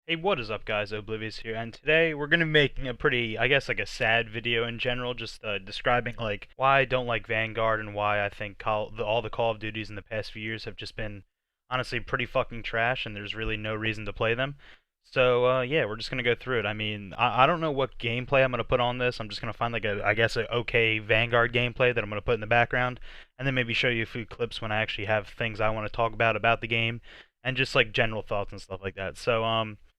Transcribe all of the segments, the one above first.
Hey, what is up, guys? Oblivious here, and today we're gonna be making a pretty, I guess, like a sad video in general, just describing like why I don't like Vanguard and why I think all the Call of Duties in the past few years have just been honestly pretty fucking trash, and there's really no reason to play them. So yeah, we're just gonna go through it. I mean, I don't know what gameplay I'm gonna put on this. I'm just gonna find like I guess a okay Vanguard gameplay that I'm gonna put in the background, and then maybe show you a few clips when I actually have things I want to talk about the game, and just like general thoughts and stuff like that.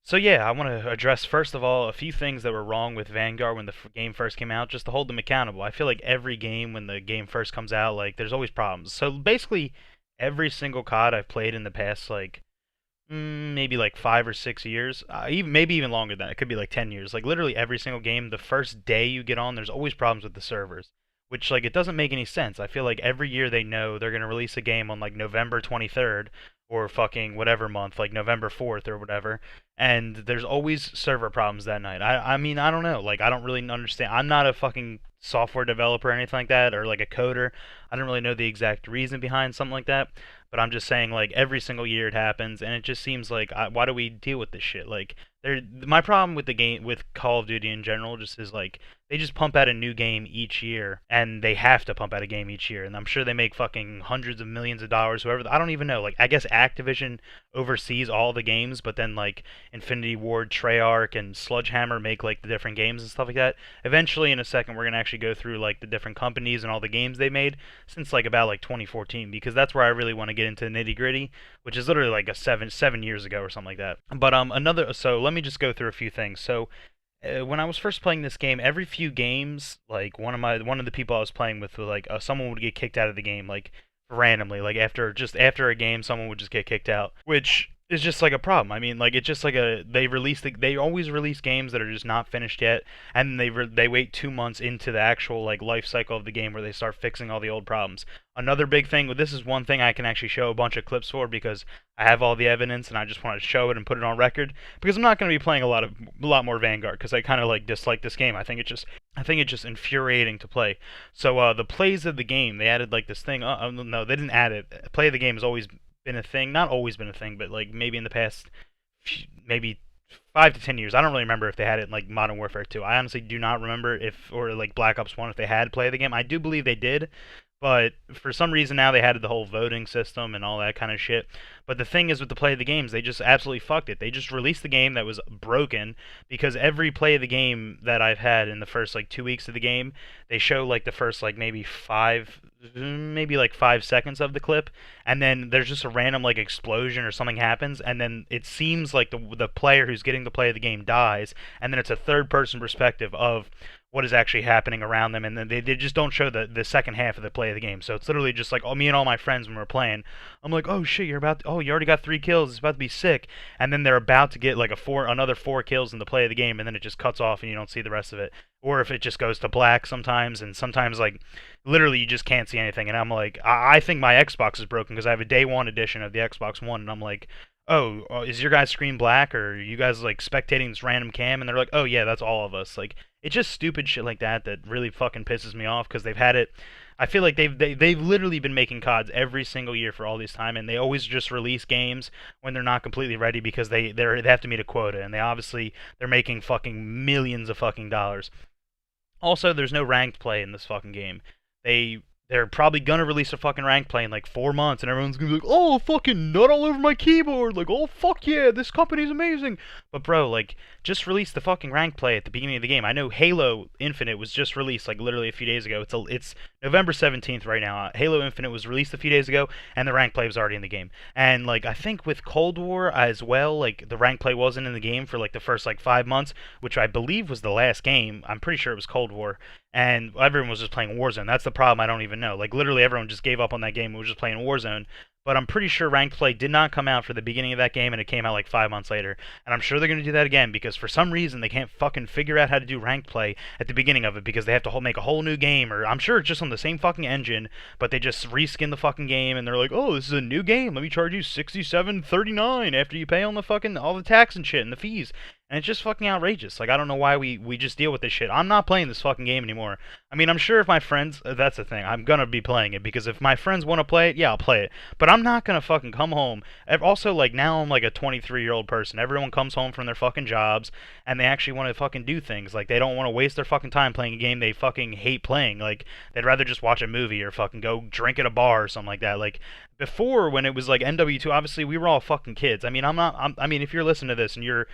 So yeah, I want to address first of all a few things that were wrong with Vanguard when the game first came out, just to hold them accountable. I feel like every game when the game first comes out, like there's always problems. So basically, every single COD I've played in the past like maybe like 5 or 6 years, even maybe even longer than that. It could be like 10 years. Like literally every single game, the first day you get on, there's always problems with the servers, which like it doesn't make any sense. I feel like every year they know they're gonna release a game on like November 23rd or fucking whatever month, like November 4th or whatever, and there's always server problems that night. I mean I don't know. Like I don't really understand. I'm not a fucking software developer or anything like that, or like a coder. I don't really know the exact reason behind something like that, but I'm just saying like every single year it happens, and it just seems like why do we deal with this shit? Like my problem with the game with Call of Duty in general just is like they just pump out a new game each year, and they have to pump out a game each year, and I'm sure they make fucking hundreds of millions of dollars. Whoever, I don't even know. Like I guess Activision oversees all the games, but then like Infinity Ward, Treyarch, and Sledgehammer make like the different games and stuff like that. Eventually, in a second, we're gonna actually go through like the different companies and all the games they made since like about like 2014, because that's where I really want to get into the nitty gritty, which is literally like a seven years ago or something like that. But another so let me just go through a few things. So when I was first playing this game, every few games, like one of the people I was playing with, was like someone would get kicked out of the game, like randomly, like after a game, someone would just get kicked out, which is just like a problem. I mean, like it's just like they always release games that are just not finished yet, and they wait 2 months into the actual like life cycle of the game where they start fixing all the old problems. Another big thing, this is one thing I can actually show a bunch of clips for because I have all the evidence and I just want to show it and put it on record, because I'm not going to be playing a lot more Vanguard because I kind of like dislike this game. I think it's just infuriating to play. So the plays of the game, they added like this thing. No, they didn't add it. Play of the game has always been a thing, not always been a thing, but like maybe in the past maybe 5 to 10 years. I don't really remember if they had it in like Modern Warfare 2. I honestly do not remember if, or like Black Ops 1, if they had play of the game. I do believe they did, but for some reason now they had the whole voting system and all that kind of shit. But the thing is with the play of the games, they just absolutely fucked it. They just released the game that was broken, because every play of the game that I've had in the first like 2 weeks of the game, they show like the first like maybe like 5 seconds of the clip, and then there's just a random like explosion or something happens, and then it seems like the player who's getting to play the game dies, and then it's a third person perspective of what is actually happening around them, and then they just don't show the second half of the play of the game. So it's literally just like, oh, me and all my friends when we're playing, I'm like, oh shit, you already got 3 kills, it's about to be sick, and then they're about to get like another 4 kills in the play of the game, and then it just cuts off and you don't see the rest of it. Or if it just goes to black sometimes, and sometimes like literally you just can't see anything, and I'm like, I think my Xbox is broken because I have a day one edition of the Xbox One, and I'm like, oh, is your guys' screen black, or are you guys like spectating this random cam? And they're like, oh yeah, that's all of us. Like it's just stupid shit like that that really fucking pisses me off, because they've had it. I feel like they've literally been making CODs every single year for all this time, and they always just release games when they're not completely ready because they have to meet a quota, and they're making fucking millions of fucking dollars. Also, there's no ranked play in this fucking game. They're probably gonna release a fucking ranked play in like 4 months, and everyone's gonna be like, oh, fucking nut all over my keyboard, like, oh, fuck yeah, this company's amazing. But bro, like, just release the fucking ranked play at the beginning of the game. I know Halo Infinite was just released like literally a few days ago. It's November 17th right now. Halo Infinite was released a few days ago, and the ranked play was already in the game. And like I think with Cold War as well, like the ranked play wasn't in the game for like the first like 5 months, which I believe was the last game. I'm pretty sure it was Cold War, and everyone was just playing Warzone. That's the problem. I don't even know. Like literally everyone just gave up on that game and was just playing Warzone. But I'm pretty sure ranked play did not come out for the beginning of that game, and it came out like 5 months later. And I'm sure they're going to do that again, because for some reason they can't fucking figure out how to do ranked play at the beginning of it, because they have to make a whole new game, or I'm sure it's just on the same fucking engine, but they just reskin the fucking game, and they're like, oh, this is a new game, let me charge you $67.39 after you pay on the fucking all the tax and shit and the fees. And it's just fucking outrageous. Like, I don't know why we just deal with this shit. I'm not playing this fucking game anymore. I mean, I'm sure if my friends, that's the thing, I'm gonna be playing it, because if my friends want to play it, yeah, I'll play it. But I'm not gonna fucking come home. Also, like, now I'm like a 23-year-old person. Everyone comes home from their fucking jobs, and they actually want to fucking do things. Like, they don't want to waste their fucking time playing a game they fucking hate playing. Like, they'd rather just watch a movie or fucking go drink at a bar or something like that. Like, before, when it was like MW2, obviously we were all fucking kids. I mean, I mean, if you're listening to this and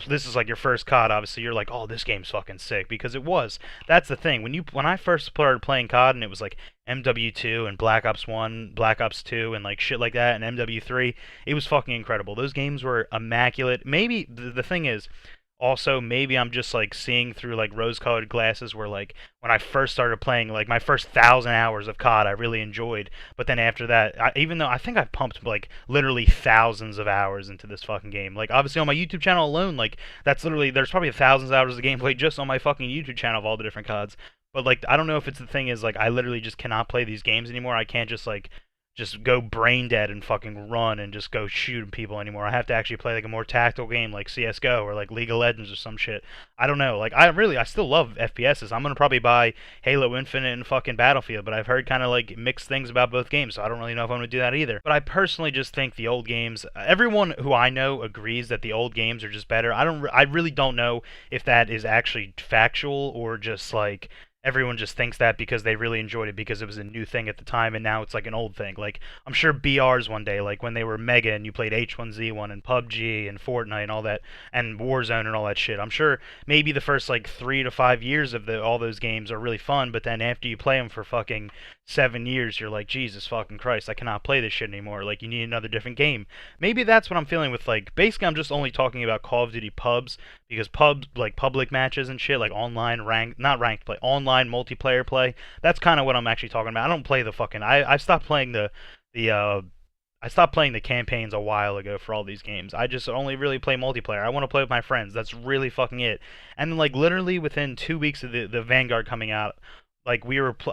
this is like your first COD, obviously you're like, oh, this game's fucking sick, because it was. That's the thing. When I first started playing COD, and it was like MW2 and Black Ops 1, Black Ops 2, and like shit like that, and MW3, it was fucking incredible. Those games were immaculate. Maybe the thing is, also, maybe I'm just like seeing through like rose-colored glasses, where like when I first started playing, like my first 1,000 hours of COD I really enjoyed, but then after that, even though I think I pumped like literally thousands of hours into this fucking game, like obviously on my YouTube channel alone, like that's literally, there's probably thousands of hours of gameplay just on my fucking YouTube channel of all the different CODs. But like, I don't know if it's the thing is, like, I literally just cannot play these games anymore. I can't just go brain dead and fucking run and just go shooting people anymore. I have to actually play like a more tactical game like CS:GO or like League of Legends or some shit. I don't know. Like, I still love FPSs. I'm gonna probably buy Halo Infinite and fucking Battlefield, but I've heard kind of like mixed things about both games, so I don't really know if I'm gonna do that either. But I personally just think the old games. Everyone who I know agrees that the old games are just better. I really don't know if that is actually factual, or just like everyone just thinks that because they really enjoyed it because it was a new thing at the time, and now it's like an old thing. Like, I'm sure BRs one day, like when they were mega and you played H1Z1 and PUBG and Fortnite and all that, and Warzone and all that shit, I'm sure maybe the first like 3 to 5 years of all those games are really fun, but then after you play them for fucking 7 years, you're like, Jesus fucking Christ, I cannot play this shit anymore. Like, you need another different game. Maybe that's what I'm feeling with, like, basically I'm just only talking about Call of Duty pubs, because pubs, like public matches and shit, like online not ranked play, online multiplayer play, that's kind of what I'm actually talking about. I don't play the fucking, I stopped playing the I stopped playing the campaigns a while ago for all these games. I just only really play multiplayer. I want to play with my friends. That's really fucking it. And then, like, literally within 2 weeks of the Vanguard coming out, like,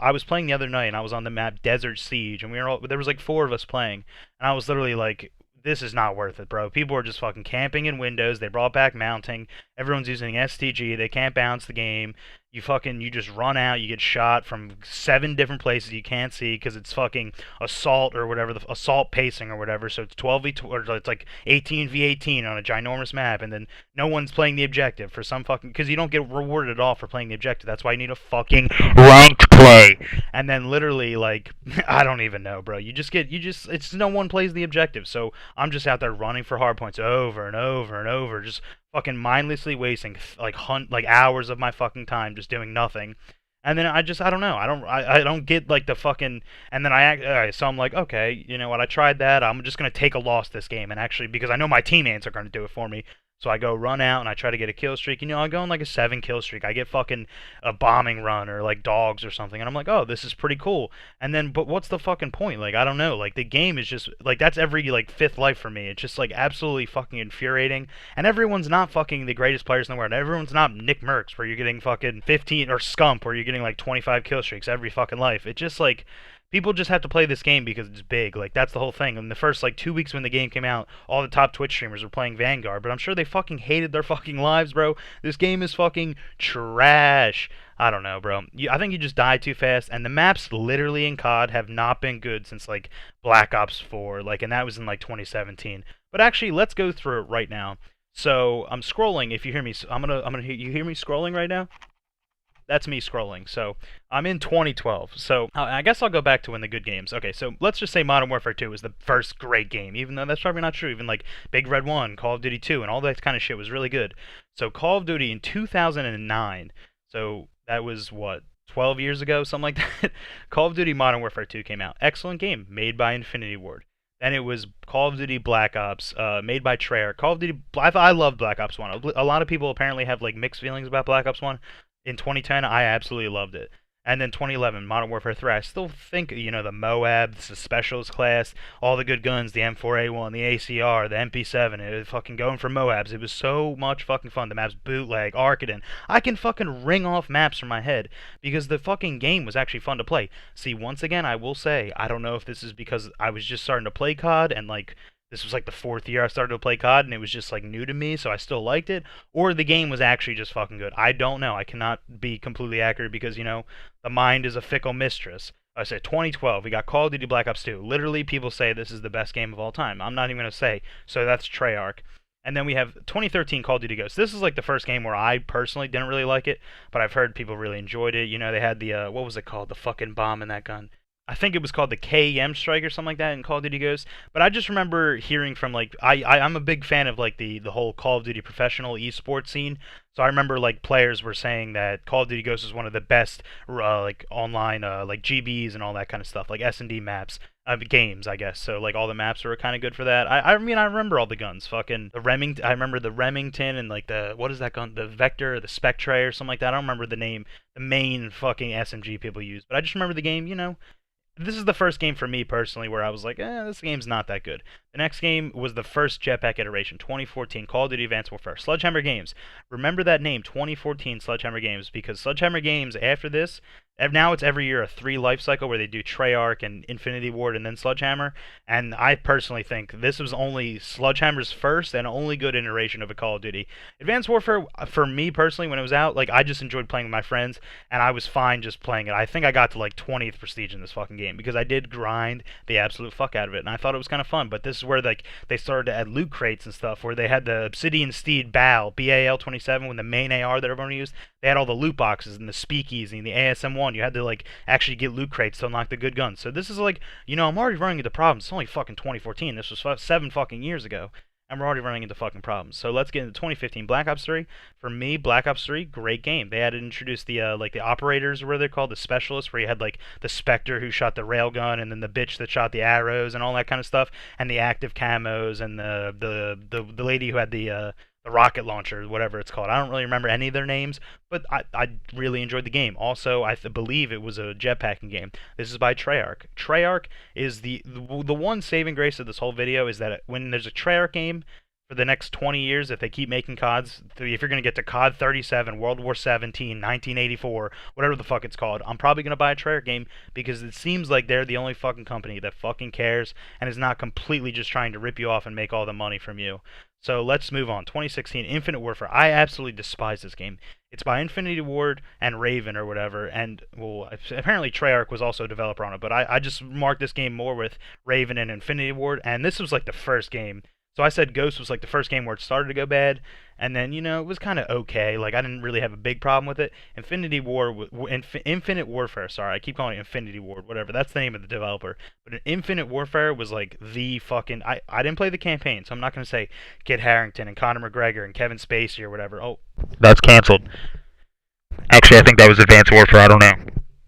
I was playing the other night, and I was on the map Desert Siege, and there was like 4 of us playing, and I was literally like, this is not worth it, bro. People are just fucking camping in windows. They brought back mounting. Everyone's using STG. They can't bounce the game. You just run out. You get shot from 7 different places you can't see, because it's fucking assault or whatever, the assault pacing or whatever. So it's 12v, or it's like 18v18 on a ginormous map, and then no one's playing the objective for some fucking, because you don't get rewarded at all for playing the objective. That's why you need a fucking ranked play. And then literally, like, I don't even know, bro. It's no one plays the objective. So I'm just out there running for hard points over and over and over, just fucking mindlessly wasting like hours of my fucking time just doing nothing. And then I don't know. I don't get like the fucking, and then alright, so I'm like, okay, you know what? I tried that. I'm just going to take a loss this game, and actually, because I know my teammates are going to do it for me. So I go run out and I try to get a kill streak. You know, I go on like a 7 kill streak. I get fucking a bombing run or like dogs or something, and I'm like, oh, this is pretty cool. And then, but what's the fucking point? Like, I don't know. Like, the game is just like, that's every like 5th life for me. It's just like absolutely fucking infuriating. And everyone's not fucking the greatest players in the world. Everyone's not Nick Merckx, where you're getting fucking 15, or Scump, where you're getting like 25 kill streaks every fucking life. It just like, people just have to play this game because it's big. Like, that's the whole thing. In the first, like, 2 weeks when the game came out, all the top Twitch streamers were playing Vanguard, but I'm sure they fucking hated their fucking lives, bro. This game is fucking trash. I don't know, bro. I think you just die too fast, and the maps literally in COD have not been good since, like, Black Ops 4, like, and that was in, like, 2017. But actually, let's go through it right now. So, I'm scrolling. If you hear me, you hear me scrolling right now? That's me scrolling. So I'm in 2012. So I guess I'll go back to when the good games. Okay, so let's just say Modern Warfare 2 was the first great game, even though that's probably not true. Even like Big Red 1, Call of Duty 2, and all that kind of shit was really good. So Call of Duty in 2009. So that was what, 12 years ago, something like that. Call of Duty Modern Warfare 2 came out. Excellent game, made by Infinity Ward. Then it was Call of Duty Black Ops, made by Treyarch. Call of Duty, I love Black Ops 1. A lot of people apparently have like mixed feelings about Black Ops 1. In 2010, I absolutely loved it. And then 2011, Modern Warfare 3, I still think, you know, the Moab, the Specialist class, all the good guns, the M4A1, the ACR, the MP7, it was fucking going for Moabs. It was so much fucking fun. The maps Bootleg, Arkaden. I can fucking ring off maps from my head because the fucking game was actually fun to play. See, once again, I will say, I don't know if this is because I was just starting to play COD and, like, this was like the fourth year I started to play COD, and it was just like new to me, so I still liked it, or the game was actually just fucking good. I don't know. I cannot be completely accurate because the mind is a fickle mistress. I said 2012, we got Call of Duty Black Ops 2. Literally, people say this is the best game of all time. I'm not even gonna say. So that's Treyarch. And then we have 2013 Call of Duty Ghosts. This is like the first game where I personally didn't really like it, but I've heard people really enjoyed it. They had the what was it called? The fucking bomb in that gun. I think it was called the KEM strike or something like that in Call of Duty Ghosts. But I just remember hearing from like I'm a big fan of like the whole Call of Duty professional esports scene. So I remember like players were saying that Call of Duty Ghosts is one of the best like online like GBs and all that kind of stuff, like S&D maps. Games, I guess. So like all the maps were kind of good for that. I mean I remember all the guns. Fucking the Remington. I remember the Remington and like the what is that gun? The Vector, the Spectre or something like that. I don't remember the name. The main fucking SMG people use, but I just remember the game. This is the first game for me personally where I was like, this game's not that good. The next game was the first Jetpack iteration, 2014, Call of Duty Advanced Warfare. Sledgehammer Games. Remember that name, 2014 Sledgehammer Games, because Sledgehammer Games, after this, now it's every year a 3 life cycle where they do Treyarch and Infinity Ward and then Sledgehammer. And I personally think this was only Sledgehammer's first and only good iteration of a Call of Duty. Advanced Warfare, for me personally, when it was out, like I just enjoyed playing with my friends, and I was fine just playing it. I think I got to like 20th prestige in this fucking game because I did grind the absolute fuck out of it, and I thought it was kind of fun. But this is where like they started to add loot crates and stuff, where they had the Obsidian Steed BAL 27 with the main AR that everyone used. They had all the loot boxes and the speakeasy and the ASM1. You had to like actually get loot crates to unlock the good guns. So this is like, I'm already running into problems. It's only fucking 2014. This was 7 fucking years ago, and we're already running into fucking problems. So let's get into 2015 Black Ops 3. For me, Black Ops 3, great game. They had to introduce the like the operators, or what they're called, the specialists, where you had like the Spectre who shot the railgun, and then the bitch that shot the arrows and all that kind of stuff, and the active camos, and the lady who had the rocket launcher, whatever it's called. I don't really remember any of their names, but I really enjoyed the game. Also, I believe it was a jetpacking game. This is by Treyarch. Treyarch is the one saving grace of this whole video is that when there's a Treyarch game for the next 20 years, if they keep making CODs, if you're going to get to COD 37, World War 17, 1984, whatever the fuck it's called, I'm probably going to buy a Treyarch game because it seems like they're the only fucking company that fucking cares and is not completely just trying to rip you off and make all the money from you. So let's move on. 2016, Infinite Warfare. I absolutely despise this game. It's by Infinity Ward and Raven or whatever, and well, apparently Treyarch was also a developer on it, but I just marked this game more with Raven and Infinity Ward, and this was like the first game. So I said Ghost was like the first game where it started to go bad, and then it was kind of okay. Like I didn't really have a big problem with it. Infinite Warfare. Sorry, I keep calling it Infinity Ward. Whatever. That's the name of the developer. But Infinite Warfare was like the fucking. I didn't play the campaign, so I'm not gonna say Kit Harington and Conor McGregor and Kevin Spacey or whatever. Oh, that's canceled. Actually, I think that was Advanced Warfare. I don't know.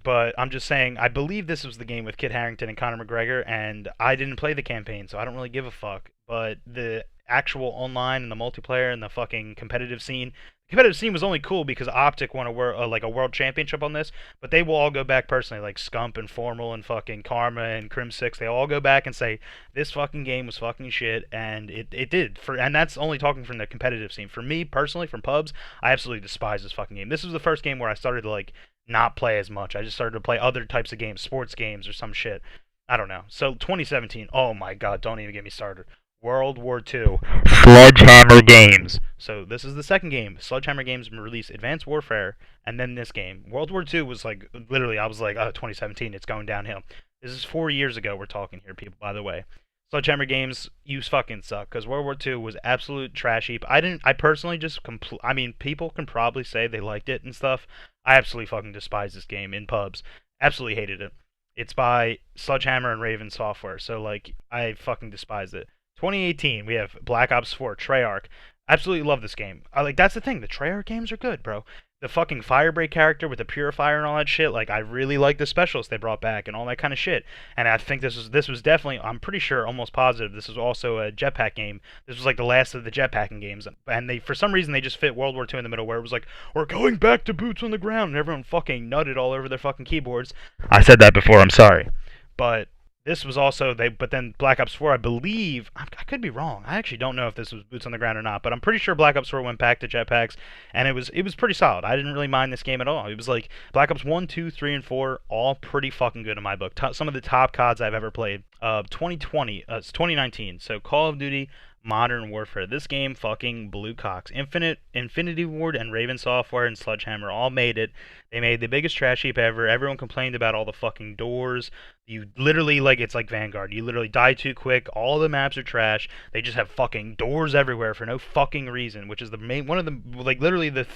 But I'm just saying, I believe this was the game with Kit Harington and Conor McGregor, and I didn't play the campaign, so I don't really give a fuck. But the actual online and the multiplayer and the fucking competitive scene was only cool because Optic won like a world championship on this, but they will all go back personally, like Scump and Formal and fucking Karma and Crim 6, they all go back and say, this fucking game was fucking shit, and it did. And that's only talking from the competitive scene. For me, personally, from pubs, I absolutely despise this fucking game. This was the first game where I started to, like, not play as much. I just started to play other types of games, sports games or some shit. I don't know. So 2017, oh my god, don't even get me started. World War II. Sledgehammer Games. So this is the second game. Sledgehammer Games released Advanced Warfare, and then this game. World War II was like, literally, I was like, 2017, it's going downhill. This is 4 years ago we're talking here, people, by the way. Sledgehammer Games, you fucking suck, because World War II was absolute trash heap. I personally just, I mean, people can probably say they liked it and stuff. I absolutely fucking despise this game in pubs. Absolutely hated it. It's by Sledgehammer and Raven Software, so, like, I fucking despise it. 2018, we have Black Ops 4, Treyarch. Absolutely love this game. That's the thing, the Treyarch games are good, bro. The fucking Firebreak character with the Purifier and all that shit, like, I really like the specials they brought back and all that kind of shit. And I think this was definitely, I'm pretty sure, almost positive, this was also a jetpack game. This was like the last of the jetpacking games. And they, for some reason, they just fit World War II in the middle, where it was like, we're going back to boots on the ground, and everyone fucking nutted all over their fucking keyboards. I said that before, I'm sorry. But This was also but then Black Ops 4, I believe, I could be wrong. I actually don't know if this was boots on the ground or not, but I'm pretty sure Black Ops 4 went back to jetpacks, and it was pretty solid. I didn't really mind this game at all. It was like Black Ops 1, 2, 3, and 4, all pretty fucking good in my book. Some of the top CODs I've ever played. 2020, it's 2019. So Call of Duty Modern Warfare. This game fucking blew cocks. Infinity Ward and Raven Software and Sledgehammer all made it. They made the biggest trash heap ever. Everyone complained about all the fucking doors. You literally, like, it's like Vanguard. You literally die too quick. All the maps are trash. They just have fucking doors everywhere for no fucking reason, which is the main one of the, like, literally the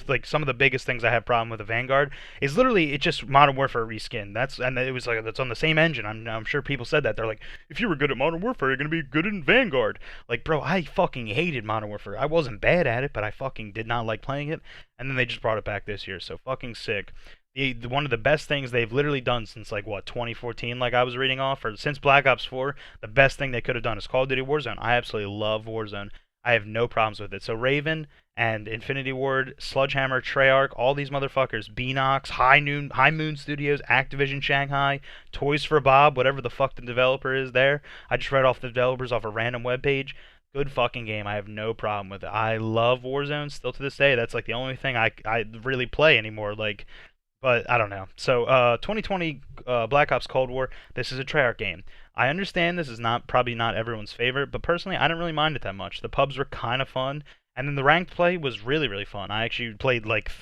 like some of the biggest things I have problem with the Vanguard is literally it's just Modern Warfare reskin. And it was like that's on the same engine. I'm sure people said that. They're like, if you were good at Modern Warfare, you're gonna be good in Vanguard. Like, bro, I fucking hated Modern Warfare. I wasn't bad at it, but I fucking did not like playing it. And then they just brought it back this year, so fucking sick. One of the best things they've literally done since like what 2014, like I was reading off, or since Black Ops 4, the best thing they could have done is Call of Duty Warzone. I absolutely love Warzone. I have no problems with it. So Raven and Infinity Ward, Sledgehammer, Treyarch, all these motherfuckers, Beanox, High Moon Studios, Activision Shanghai, Toys for Bob, whatever the fuck the developer is there. I just read off the developers off a random webpage. Good fucking game. I have no problem with it. I love Warzone still to this day. That's like the only thing I really play anymore. Like, but I don't know. So, 2020 Black Ops Cold War. This is a Treyarch game. I understand this is probably not everyone's favorite, but personally, I didn't really mind it that much. The pubs were kind of fun, and then the ranked play was really really fun. I actually played like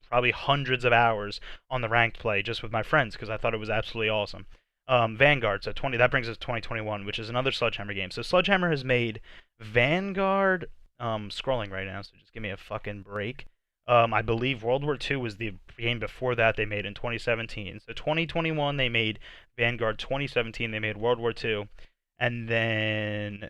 probably hundreds of hours on the ranked play just with my friends because I thought it was absolutely awesome. Vanguard. So 20. That brings us to 2021, which is another Sledgehammer game. So Sledgehammer has made Vanguard. Scrolling right now, so just give me a fucking break. I believe World War II was the game before that they made in 2017. So 2021 they made Vanguard. 2017 they made World War II, and then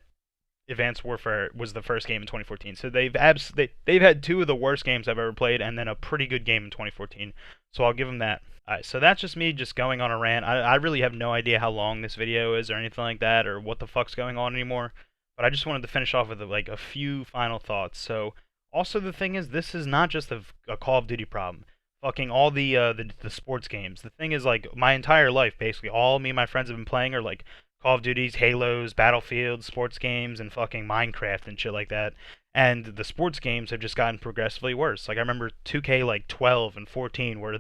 Advanced Warfare was the first game in 2014. So they've had two of the worst games I've ever played, and then a pretty good game in 2014. So I'll give them that. Alright, so that's just me just going on a rant. I really have no idea how long this video is or anything like that, or what the fuck's going on anymore. But I just wanted to finish off with like a few final thoughts. So also the thing is, this is not just a Call of Duty problem. Fucking all the sports games. The thing is, like, my entire life, basically, all me and my friends have been playing are like Call of Duties, Halos, Battlefield, sports games, and fucking Minecraft and shit like that. And the sports games have just gotten progressively worse. Like I remember 2K like 12 and 14 were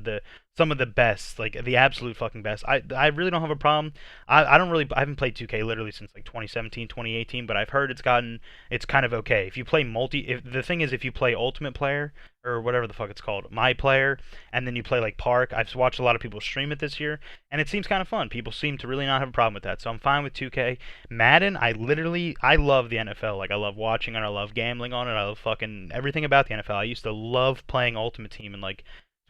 some of the best, like the absolute fucking best. I really don't have a problem. I haven't played 2K literally since like 2017, 2018, but I've heard it's kind of okay. If you play if the thing is if you play Ultimate Player or whatever the fuck it's called, My Player, and then you play like Park. I've watched a lot of people stream it this year, and it seems kind of fun. People seem to really not have a problem with that, so I'm fine with 2K. Madden, I love the NFL. Like I love watching it, I love gambling on it, I love fucking everything about the NFL. I used to love playing Ultimate Team and like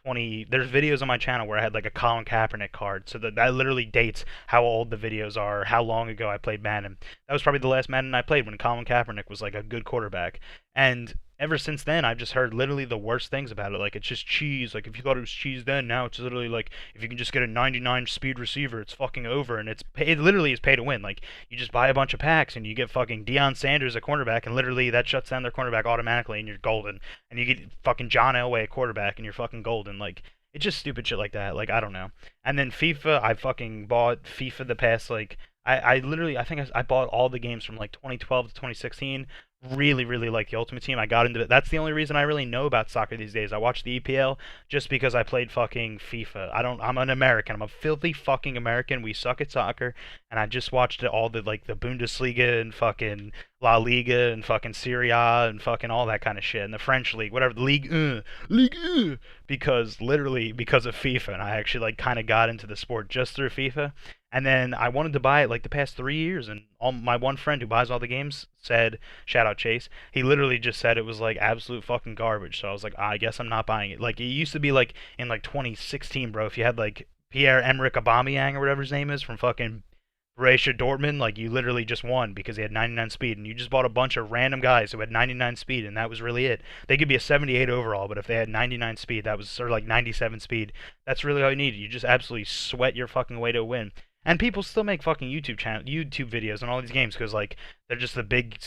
there's videos on my channel where I had like a Colin Kaepernick card, so that literally dates how old the videos are, how long ago I played Madden. That was probably the last Madden I played when Colin Kaepernick was like a good quarterback. And ever since then, I've just heard literally the worst things about it. Like, it's just cheese. Like, if you thought it was cheese then, now it's literally like, if you can just get a 99 speed receiver, it's fucking over. And it literally is pay to win. Like, you just buy a bunch of packs and you get fucking Deion Sanders at cornerback, and literally that shuts down their cornerback automatically and you're golden. And you get fucking John Elway at quarterback and you're fucking golden. Like, it's just stupid shit like that. Like, I don't know. And then FIFA, I fucking bought FIFA the past, like, I literally, I think I bought all the games from like 2012 to 2016. Really, really like the Ultimate Team. I got into it. That's the only reason I really know about soccer these days. I watch the EPL just because I played fucking FIFA. I'm an American. I'm a filthy fucking American. We suck at soccer, and I just watched all the like the Bundesliga and fucking La Liga and fucking Serie A and fucking all that kind of shit, and the French league, whatever, the Ligue 1, because literally because of FIFA, and I actually like kind of got into the sport just through FIFA. And then I wanted to buy it like the past 3 years, and my one friend who buys all the games said, shout out Chase, he literally just said it was like absolute fucking garbage. So I was like, I guess I'm not buying it. Like, it used to be like in like 2016, bro, if you had like Pierre-Emerick Aubameyang or whatever his name is from fucking Borussia Dortmund, like you literally just won because he had 99 speed, and you just bought a bunch of random guys who had 99 speed, and that was really it. They could be a 78 overall, but if they had 99 speed, that was sort of like 97 speed. That's really all you needed. You just absolutely sweat your fucking way to a win. And people still make fucking YouTube videos on all these games because like they're the big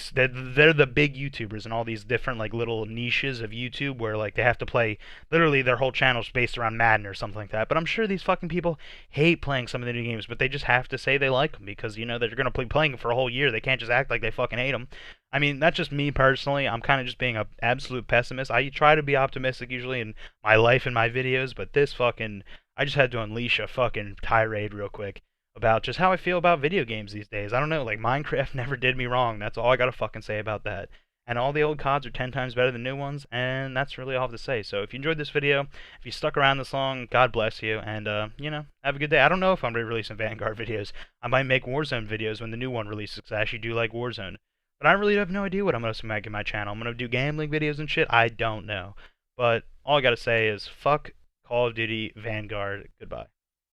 YouTubers in all these different like little niches of YouTube where like they have to play literally their whole channel's based around Madden or something like that. But I'm sure these fucking people hate playing some of the new games, but they just have to say they like them because you know they're gonna be playing for a whole year. They can't just act like they fucking hate them. I mean, that's just me personally. I'm kind of just being an absolute pessimist. I try to be optimistic usually in my life and my videos, but this fucking I just had to unleash a fucking tirade real quick about just how I feel about video games these days. I don't know, like Minecraft never did me wrong. That's all I gotta fucking say about that. And all the old CODs are 10 times better than new ones, and that's really all I have to say. So if you enjoyed this video, if you stuck around this long, God bless you, and, you know, have a good day. I don't know if I'm going to release some Vanguard videos. I might make Warzone videos when the new one releases, because I actually do like Warzone. But I really have no idea what I'm going to make in my channel. I'm going to do gambling videos and shit. I don't know. But all I gotta say is, fuck Call of Duty Vanguard. Goodbye.